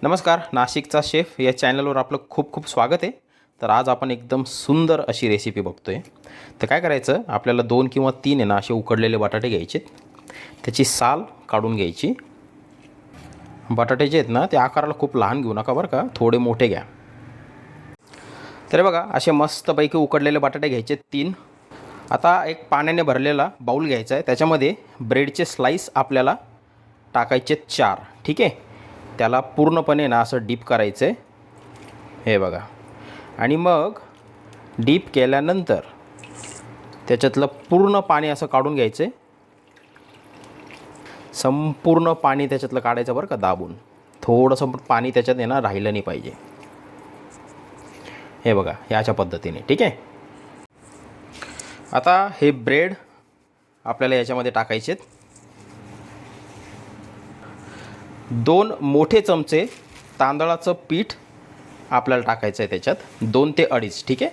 नमस्कार, नाशिकचा शेफ या चॅनलवर आपलं खूप खूप स्वागत आहे. तर आज आपण एकदम सुंदर अशी रेसिपी बघतोय. तर काय करायचं, आपल्याला 2 किंवा 3 आहे ना असे उकडलेले बटाटे घ्यायचे. त्याची साल काढून घ्यायची. बटाटे जे आहेत ना ते आकाराला खूप लहान घेऊ नका बरं का, थोडे मोठे घ्या. तर बघा असे मस्तपैकी उकडलेले बटाटे घ्यायचे 3. आता एक पाण्याने भरलेला बाउल घ्यायचा आहे. त्याच्यामध्ये ब्रेडचे स्लाईस आपल्याला टाकायचे 4. ठीक आहे. त्याला पूर्णपणे ना असं डीप करायचं आहे, हे बघा. आणि मग डीप केल्यानंतर त्याच्यातलं पूर्ण पाणी असं काढून घ्यायचं आहे. संपूर्ण पाणी त्याच्यातलं काढायचं बरं का, दाबून. थोडंसं पाणी त्याच्यात आहे ना राहिलं नाही पाहिजे. हे बघा याच्या पद्धतीने. ठीक आहे. आता हे ब्रेड आपल्याला याच्यामध्ये टाकायचे आहेत. 2 मोठे चमचे तांदळाचं पीठ आपल्याला टाकायचं आहे त्याच्यात, 2 ते 2.5. ठीक आहे.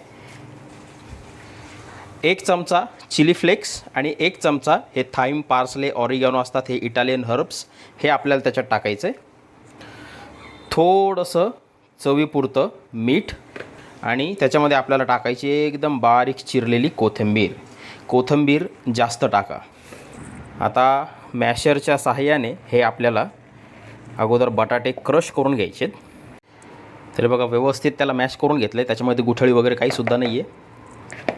1 चमचा चिली फ्लेक्स आणि 1 चमचा हे थाईम, पार्सले, ऑरिगॅनो असतात, हे इटालियन हर्ब्स, हे आपल्याला त्याच्यात टाकायचं आहे. थोडंसं चवीपुरतं मीठ आणि त्याच्यामध्ये आपल्याला टाकायची एकदम बारीक चिरलेली कोथिंबीर जास्त टाका. आता मॅशरच्या साहाय्याने हे आपल्याला अगोदर बटाटे क्रश करून घ्यायचे. तरी बघा व्यवस्थित त्याला मॅश करून घेतलं आहे, त्याच्यामध्ये गुठळी वगैरे काहीसुद्धा नाही आहे.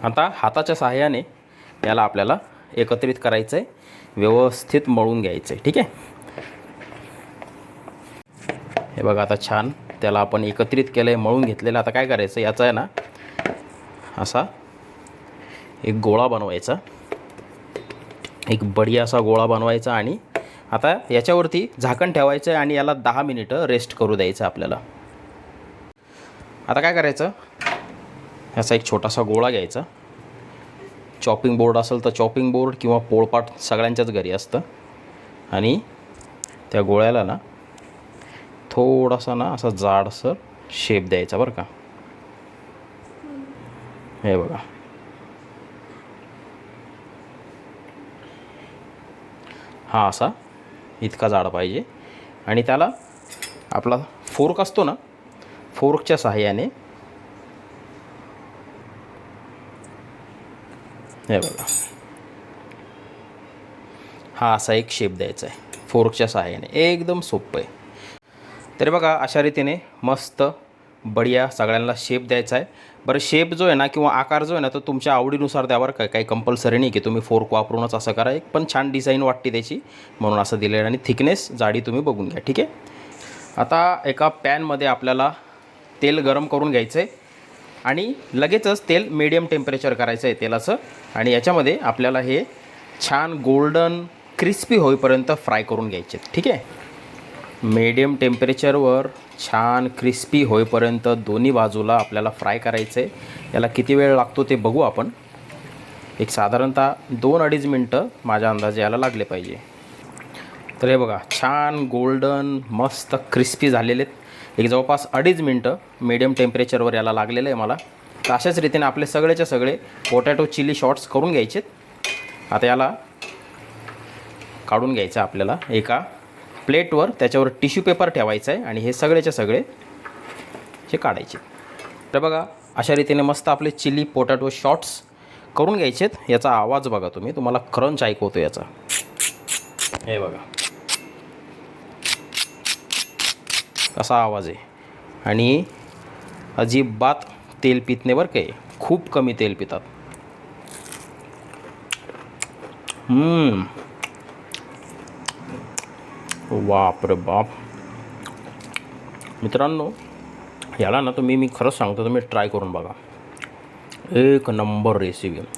आता हाताच्या साहाय्याने याला आपल्याला एकत्रित करायचं आहे, व्यवस्थित मळून घ्यायचं आहे. ठीक आहे. हे बघा आता छान त्याला आपण एकत्रित केलं आहे, मळून घेतलेलं. आता काय करायचं, याचा आहे ना असा एक गोळा बनवायचा, एक बढिया असा गोळा बनवायचा. आणि आता याच्यावरती झाकण ठेवायचं आहे आणि याला 10 मिनिटं रेस्ट करू द्यायचं आपल्याला. आता काय करायचं, याचा एक छोटासा गोळा घ्यायचा. चॉपिंग बोर्ड असेल तर चॉपिंग बोर्ड किंवा पोळपाट सगळ्यांच्याच घरी असतं. आणि त्या गोळ्याला ना थोडासा ना असा जाडसर शेप द्यायचा बरं का. हे बघा हा असा इतका जाड पाहिजे. आणि त्याला आपला फोर्क असतो ना, फोर्कच्या सहाय्याने हे बघा हा असा एक शेप द्यायचा आहे फोर्कच्या सहाय्याने. एकदम सोपं आहे. तरी बघा अशा रीतीने मस्त बढिया सगळ्यांना शेप द्यायचा आहे. बरं शेप जो आहे ना किंवा आकार जो आहे ना तो तुमच्या आवडीनुसार द्यावर. काही कंपल्सरी नाही की तुम्ही फोर्क वापरूनच असं करा. एक पण छान डिझाईन वाटते त्याची म्हणून असं दिलेलं आहे. आणि थिकनेस जाडी तुम्ही बघून घ्या. ठीक आहे. आता एका पॅनमध्ये आपल्याला तेल गरम करून घ्यायचं आहे आणि लगेचच तेल मीडियम टेम्परेचर करायचं आहे तेलाचं. आणि याच्यामध्ये आपल्याला हे छान गोल्डन क्रिस्पी होईपर्यंत फ्राय करून घ्यायचे. ठीक आहे. मीडियम टेम्परेचरवर छान क्रिस्पी होईपर्यंत दोन्ही बाजूला आपल्याला फ्राय करायचं आहे. याला किती वेळ लागतो ते बघू आपण. एक साधारणतः 2-2.5 मिनटं माझ्या अंदाजे याला लागले पाहिजे. तर हे बघा छान गोल्डन मस्त क्रिस्पी झालेले आहेत. एक जवळपास 2.5 मिनटं मीडियम टेम्परेचरवर याला लागलेलं आहे मला. तर अशाच रीतीने आपले सगळेच्या सगळे पोटॅटो चिली शॉट्स करून घ्यायचे. आता याला काढून घ्यायचं आपल्याला एका प्लेटवर. त्याच्यावर टिश्यू पेपर ठेवायचा आहे आणि हे सगळेच्या सगळे हे काढायचे. तर बघा अशा रीतीने मस्त आपले चिली पोटॅटो शॉट्स करून घ्यायचेत. याचा आवाज बघा तुम्ही, तुम्हाला क्रंच ऐकवतो याचा. हे बघा कसा आवाज आहे. आणि अजिबात तेल पित नाही बरं काय, खूप कमी तेल पितात. बाप रे बाप. मित्रांनो याला ना मी खरंच सांगतो, तुम्ही ट्राय करून बघा. एक नंबर रेसिपी.